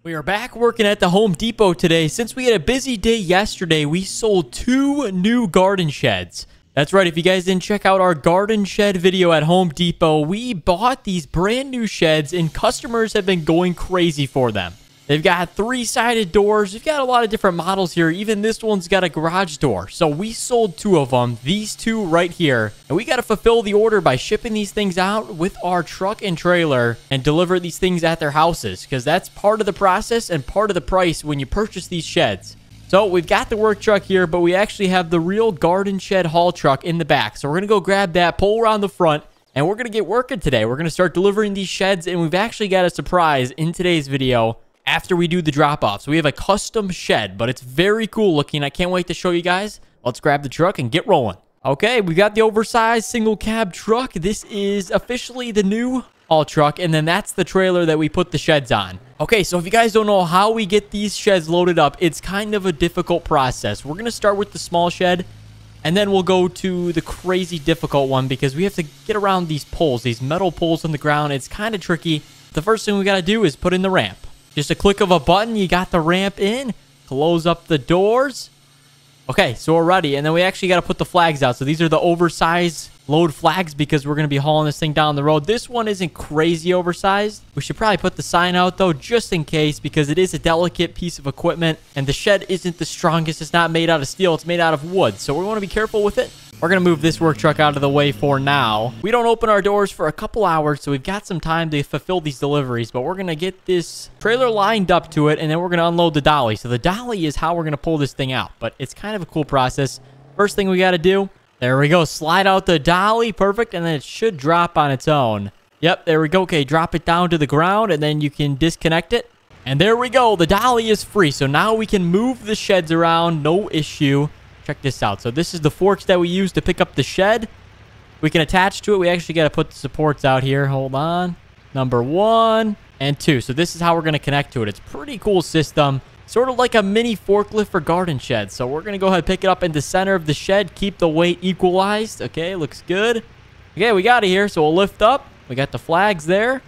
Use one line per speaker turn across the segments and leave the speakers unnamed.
We are back working at the Home Depot today. Since we had a busy day yesterday, we sold 2 new garden sheds. That's right, if you guys didn't check out our garden shed video at Home Depot, we bought these brand new sheds and customers have been going crazy for them. They've got 3-sided doors. We've got a lot of different models here. Even this one's got a garage door. So we sold 2 of them, these 2 right here. And we got to fulfill the order by shipping these things out with our truck and trailer and deliver these things at their houses, because that's part of the process and part of the price when you purchase these sheds. So we've got the work truck here, but we actually have the real garden shed haul truck in the back. So we're going to go grab that, pull around the front, and we're going to get working today. We're going to start delivering these sheds, and we've actually got a surprise in today's video after we do the drop-off. So we have a custom shed, but it's very cool looking. I can't wait to show you guys. Let's grab the truck and get rolling. Okay, we got the oversized single cab truck. This is officially the new haul truck, and then that's the trailer that we put the sheds on. Okay, so if you guys don't know how we get these sheds loaded up, it's kind of a difficult process. We're going to start with the small shed, and then we'll go to the crazy difficult one because we have to get around these poles, these metal poles on the ground. It's kind of tricky. The first thing we got to do is put in the ramp. Just a click of a button, you got the ramp in. Close up the doors. Okay, so we're ready. And then we actually got to put the flags out. So these are the oversized load flags because we're going to be hauling this thing down the road. This one isn't crazy oversized. We should probably put the sign out, though, just in case, because it is a delicate piece of equipment. And the shed isn't the strongest. It's not made out of steel. It's made out of wood. So we want to be careful with it. We're going to move this work truck out of the way for now. We don't open our doors for a couple hours, so we've got some time to fulfill these deliveries. But we're going to get this trailer lined up to it, and then we're going to unload the dolly. So the dolly is how we're going to pull this thing out. But it's kind of a cool process. First thing we got to do, there we go. Slide out the dolly. Perfect. And then it should drop on its own. Yep, there we go. Okay, drop it down to the ground, and then you can disconnect it. And there we go. The dolly is free. So now we can move the sheds around. No issue. Check this out. So this is the forks that we use to pick up the shed. We can attach to it. We actually got to put the supports out here. Hold on. Number 1 and 2. So this is how we're going to connect to it. It's a pretty cool system. Sort of like a mini forklift for garden sheds. So we're going to go ahead and pick it up in the center of the shed. Keep the weight equalized. Okay, looks good. Okay, we got it here. So we'll lift up. We got the flags there.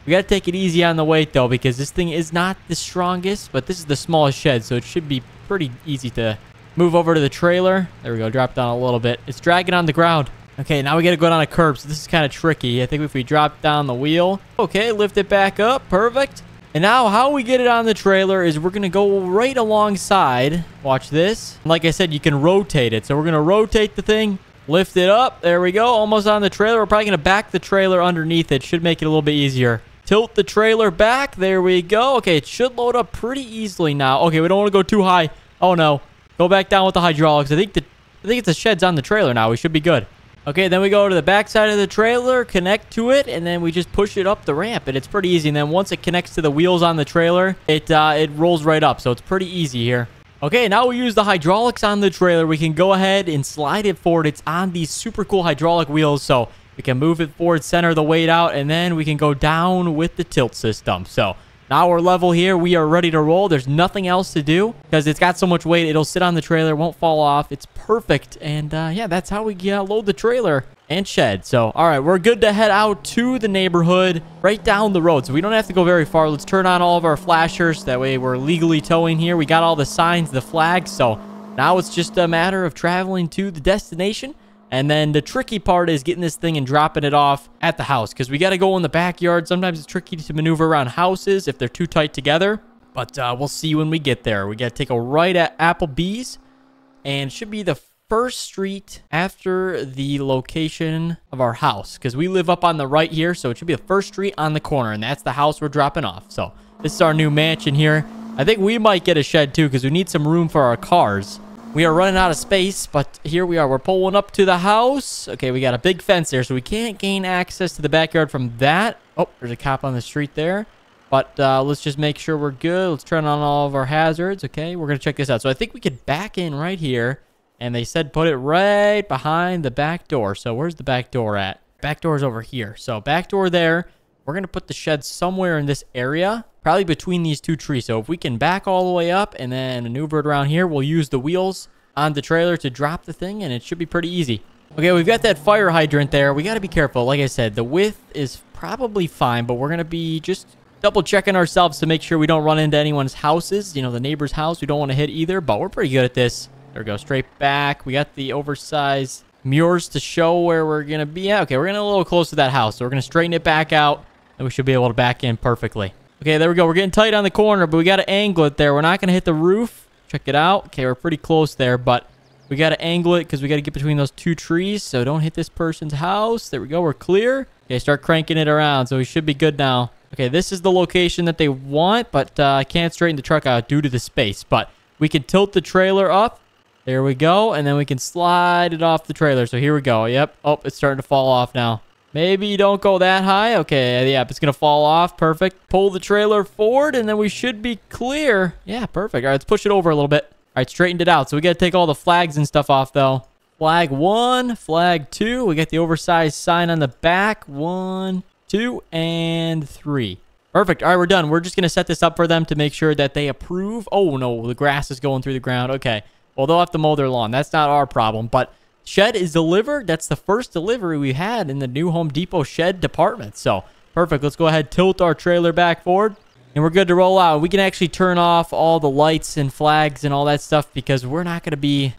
We got to take it easy on the weight, though, because this thing is not the strongest. But this is the smallest shed, so it should be pretty easy to move over to the trailer. There we go. Drop down a little bit. It's dragging on the ground. Okay, now we got to go down a curb. So this is kind of tricky. I think if we drop down the wheel. Okay, lift it back up. Perfect. And now how we get it on the trailer is we're going to go right alongside. Watch this. Like I said, you can rotate it. So we're going to rotate the thing. Lift it up. There we go. Almost on the trailer. We're probably going to back the trailer underneath it. Should make it a little bit easier. Tilt the trailer back. There we go. Okay, it should load up pretty easily now. Okay, we don't want to go too high. Oh, no. Go back down with the hydraulics. I think it's the shed's on the trailer now. We should be good. Okay, then we go to the back side of the trailer, connect to it, and then we just push it up the ramp, and it's pretty easy. And then once it connects to the wheels on the trailer, it rolls right up, so it's pretty easy here. Okay, now we use the hydraulics on the trailer. We can go ahead and slide it forward. It's on these super cool hydraulic wheels, so we can move it forward, center the weight out, and then we can go down with the tilt system. So now we're level here. We are ready to roll. There's nothing else to do because it's got so much weight. It'll sit on the trailer, won't fall off. It's perfect. And yeah, that's how we load the trailer and shed. So, all right, we're good to head out to the neighborhood right down the road. So we don't have to go very far. Let's turn on all of our flashers. That way we're legally towing here. We got all the signs, the flags. So now it's just a matter of traveling to the destination. And then the tricky part is getting this thing and dropping it off at the house because we got to go in the backyard. Sometimes it's tricky to maneuver around houses if they're too tight together. But we'll see when we get there. We got to take a right at Applebee's. And it should be the first street after the location of our house because we live up on the right here. So it should be the first street on the corner. And that's the house we're dropping off. So this is our new mansion here. I think we might get a shed too because we need some room for our cars. We are running out of space, but here we are. We're pulling up to the house. Okay, we got a big fence there, so we can't gain access to the backyard from that. Oh, there's a cop on the street there. But let's just make sure we're good. Let's turn on all of our hazards. Okay, we're going to check this out. So I think we could back in right here. And they said put it right behind the back door. So where's the back door at? Back door is over here. So back door there. We're going to put the shed somewhere in this area, probably between these 2 trees. So if we can back all the way up and then maneuver it around here, we'll use the wheels on the trailer to drop the thing, and it should be pretty easy. Okay, we've got that fire hydrant there. We got to be careful. Like I said, the width is probably fine, but we're going to be just double checking ourselves to make sure we don't run into anyone's houses. You know, the neighbor's house we don't want to hit either, but we're pretty good at this. There we go, straight back. We got the oversized mirrors to show where we're going to be at. Okay, we're getting a little close to that house, so we're going to straighten it back out, and we should be able to back in perfectly. Okay, there we go. We're getting tight on the corner, but we got to angle it there. We're not going to hit the roof. Check it out. Okay, we're pretty close there, but we got to angle it because we got to get between those two trees, so don't hit this person's house. There we go. We're clear. Okay, start cranking it around, so we should be good now. Okay, this is the location that they want, but I can't straighten the truck out due to the space, but we can tilt the trailer up. There we go, and then we can slide it off the trailer. So here we go. Yep. Oh, it's starting to fall off now. Maybe you don't go that high. Okay, yeah, it's going to fall off. Perfect. Pull the trailer forward, and then we should be clear. Yeah, perfect. All right, let's push it over a little bit. All right, straightened it out. So we got to take all the flags and stuff off, though. Flag 1, flag 2. We got the oversized sign on the back. 1, 2, and 3. Perfect. All right, we're done. We're just going to set this up for them to make sure that they approve. Oh, no, the grass is going through the ground. Okay. Well, they'll have to mow their lawn. That's not our problem. But shed is delivered. That's the first delivery we had in the new Home Depot shed department. So, perfect. Let's go ahead, tilt our trailer back forward, and we're good to roll out. We can actually turn off all the lights and flags and all that stuff because we're not going to be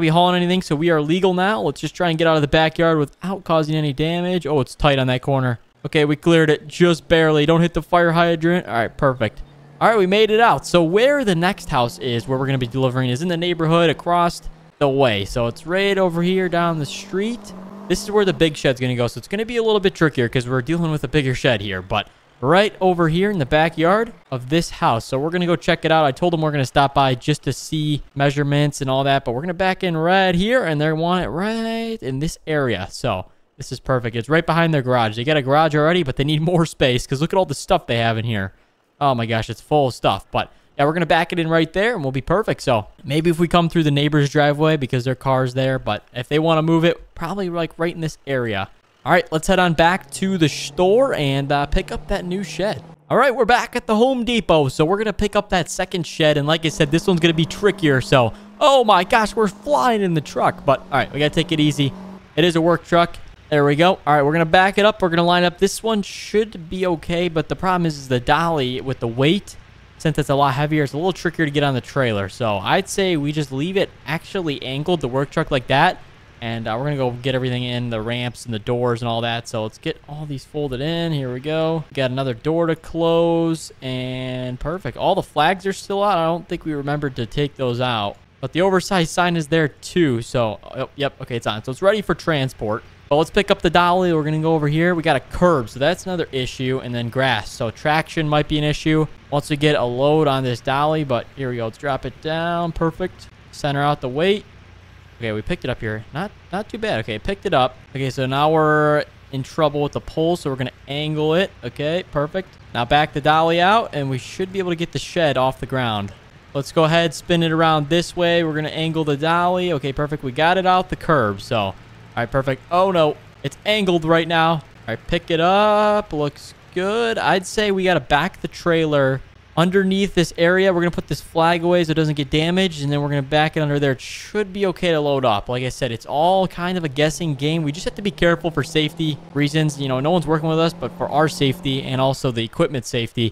hauling anything. So we are legal now. Let's just try and get out of the backyard without causing any damage. Oh, it's tight on that corner. Okay, we cleared it just barely. Don't hit the fire hydrant. All right, perfect. All right, we made it out. So where the next house is, where we're going to be delivering, is in the neighborhood across the way. So it's right over here down the street. This is where the big shed's going to go. So it's going to be a little bit trickier because we're dealing with a bigger shed here. But right over here in the backyard of this house. So we're going to go check it out. I told them we're going to stop by just to see measurements and all that. But we're going to back in right here, and they want it right in this area. So this is perfect. It's right behind their garage. They got a garage already, but they need more space because look at all the stuff they have in here. Oh my gosh, it's full of stuff. But yeah, we're going to back it in right there and we'll be perfect. So maybe if we come through the neighbor's driveway because their car's there, but if they want to move it, probably like right in this area. All right, let's head on back to the store and pick up that new shed. All right, we're back at the Home Depot. So we're going to pick up that second shed. And like I said, this one's going to be trickier. So, oh my gosh, we're flying in the truck. But all right, we got to take it easy. It is a work truck. There we go. All right, we're going to back it up. We're going to line up. This one should be okay, but the problem is the dolly with the weight, since it's a lot heavier, it's a little trickier to get on the trailer. So I'd say we just leave it actually angled, the work truck like that, and we're going to go get everything in, the ramps and the doors and all that. So let's get all these folded in. Here we go. Got another door to close, and perfect. All the flags are still out. I don't think we remembered to take those out, but the oversized sign is there too. So, oh, yep, okay, it's on. So it's ready for transport. Well, let's pick up the dolly. We're going to go over here. We got a curb, so that's another issue. And then grass. So traction might be an issue once we get a load on this dolly. But here we go. Let's drop it down. Perfect. Center out the weight. Okay, we picked it up here. Not too bad. Okay, picked it up. Okay, so now we're in trouble with the pole, so we're going to angle it. Okay, perfect. Now back the dolly out, and we should be able to get the shed off the ground. Let's go ahead, spin it around this way. We're going to angle the dolly. Okay, perfect. We got it out the curb, so... All right, perfect. Oh, no. It's angled right now. All right, pick it up. Looks good. I'd say we got to back the trailer underneath this area. We're going to put this flag away so it doesn't get damaged, and then we're going to back it under there. It should be okay to load up. Like I said, it's all kind of a guessing game. We just have to be careful for safety reasons. You know, no one's working with us, but for our safety and also the equipment safety,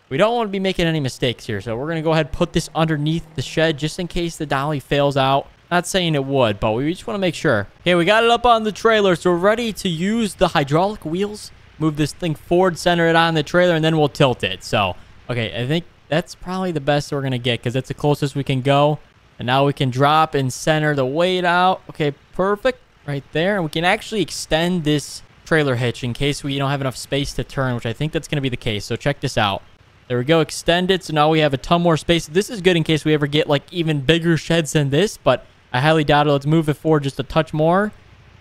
we don't want to be making any mistakes here. So we're going to go ahead and put this underneath the shed just in case the dolly fails out. Not saying it would, but we just want to make sure. Okay, we got it up on the trailer, so we're ready to use the hydraulic wheels. Move this thing forward, center it on the trailer, and then we'll tilt it. So, okay, I think that's probably the best we're going to get because that's the closest we can go. And now we can drop and center the weight out. Okay, perfect. Right there. And we can actually extend this trailer hitch in case we don't have enough space to turn, which I think that's going to be the case. So check this out. There we go. Extend it. So now we have a ton more space. This is good in case we ever get like even bigger sheds than this, but I highly doubt it. Let's move it forward just a touch more.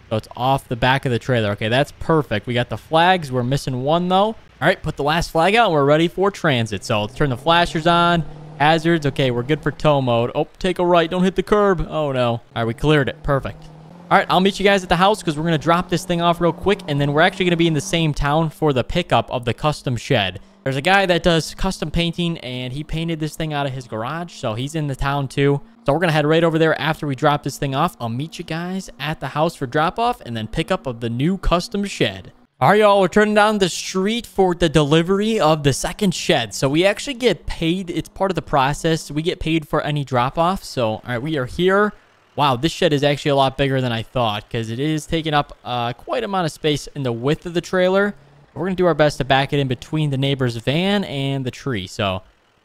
So it's off the back of the trailer. Okay, that's perfect. We got the flags. We're missing one, though. All right, put the last flag out, and we're ready for transit. So let's turn the flashers on. Hazards. Okay, we're good for tow mode. Oh, take a right. Don't hit the curb. Oh, no. All right, we cleared it. Perfect. All right, I'll meet you guys at the house because we're going to drop this thing off real quick, and then we're actually going to be in the same town for the pickup of the custom shed. There's a guy that does custom painting, and he painted this thing out of his garage, so he's in the town too. So we're going to head right over there after we drop this thing off. I'll meet you guys at the house for drop-off and then pick up of the new custom shed. All right, y'all, we're turning down the street for the delivery of the second shed. So we actually get paid. It's part of the process. We get paid for any drop-off. So, all right, we are here. Wow, this shed is actually a lot bigger than I thought because it is taking up quite an amount of space in the width of the trailer. We're going to do our best to back it in between the neighbor's van and the tree. So,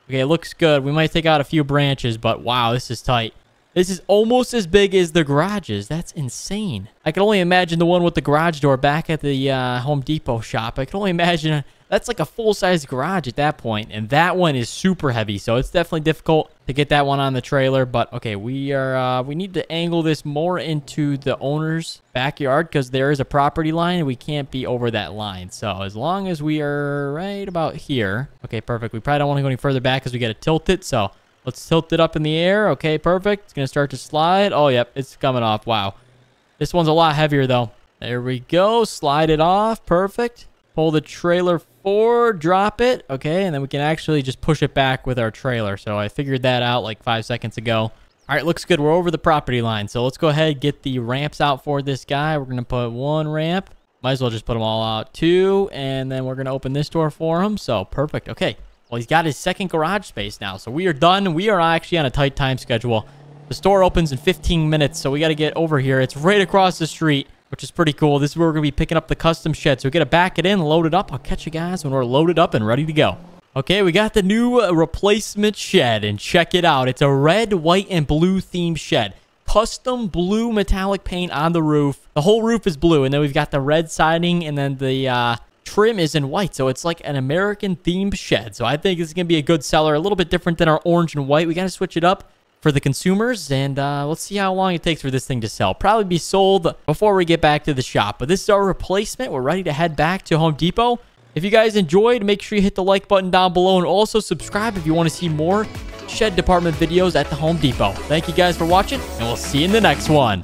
okay, it looks good. We might take out a few branches, but wow, this is tight. This is almost as big as the garages. That's insane. I can only imagine the one with the garage door back at the Home Depot shop. I can only imagine that's like a full-size garage at that point. And that one is super heavy, so it's definitely difficult to get that one on the trailer. But okay, we need to angle this more into the owner's backyard because there is a property line and we can't be over that line. So as long as we are right about here. Okay, perfect. We probably don't want to go any further back because we got to tilt it. So let's tilt it up in the air. Okay, perfect. It's going to start to slide. Oh, yep, it's coming off. Wow. This one's a lot heavier, though. There we go. Slide it off. Perfect. Pull the trailer forward. Drop it. Okay, and then we can actually just push it back with our trailer. So I figured that out like 5 seconds ago. All right, looks good. We're over the property line. So let's go ahead and get the ramps out for this guy. We're going to put one ramp. Might as well just put them all out. Two. And then we're going to open this door for him. So perfect. Okay. Well, he's got his second garage space now. So we are done. We are actually on a tight time schedule. The store opens in 15 minutes, so we got to get over here. It's right across the street, which is pretty cool. This is where we're going to be picking up the custom shed. So we got to back it in, load it up. I'll catch you guys when we're loaded up and ready to go. Okay, we got the new replacement shed, and check it out. It's a red, white, and blue themed shed. Custom blue metallic paint on the roof. The whole roof is blue, and then we've got the red siding, and then the trim is in white, so it's like an American themed shed. So I think this is gonna be a good seller, a little bit different than our orange and white. We got to switch it up for the consumers, and let's see how long it takes for this thing to sell. Probably be sold before we get back to the shop, but this is our replacement. We're ready to head back to Home Depot. If you guys enjoyed, make sure you hit the like button down below, and also subscribe if you want to see more shed department videos at the Home Depot. Thank you guys for watching, and we'll see you in the next one.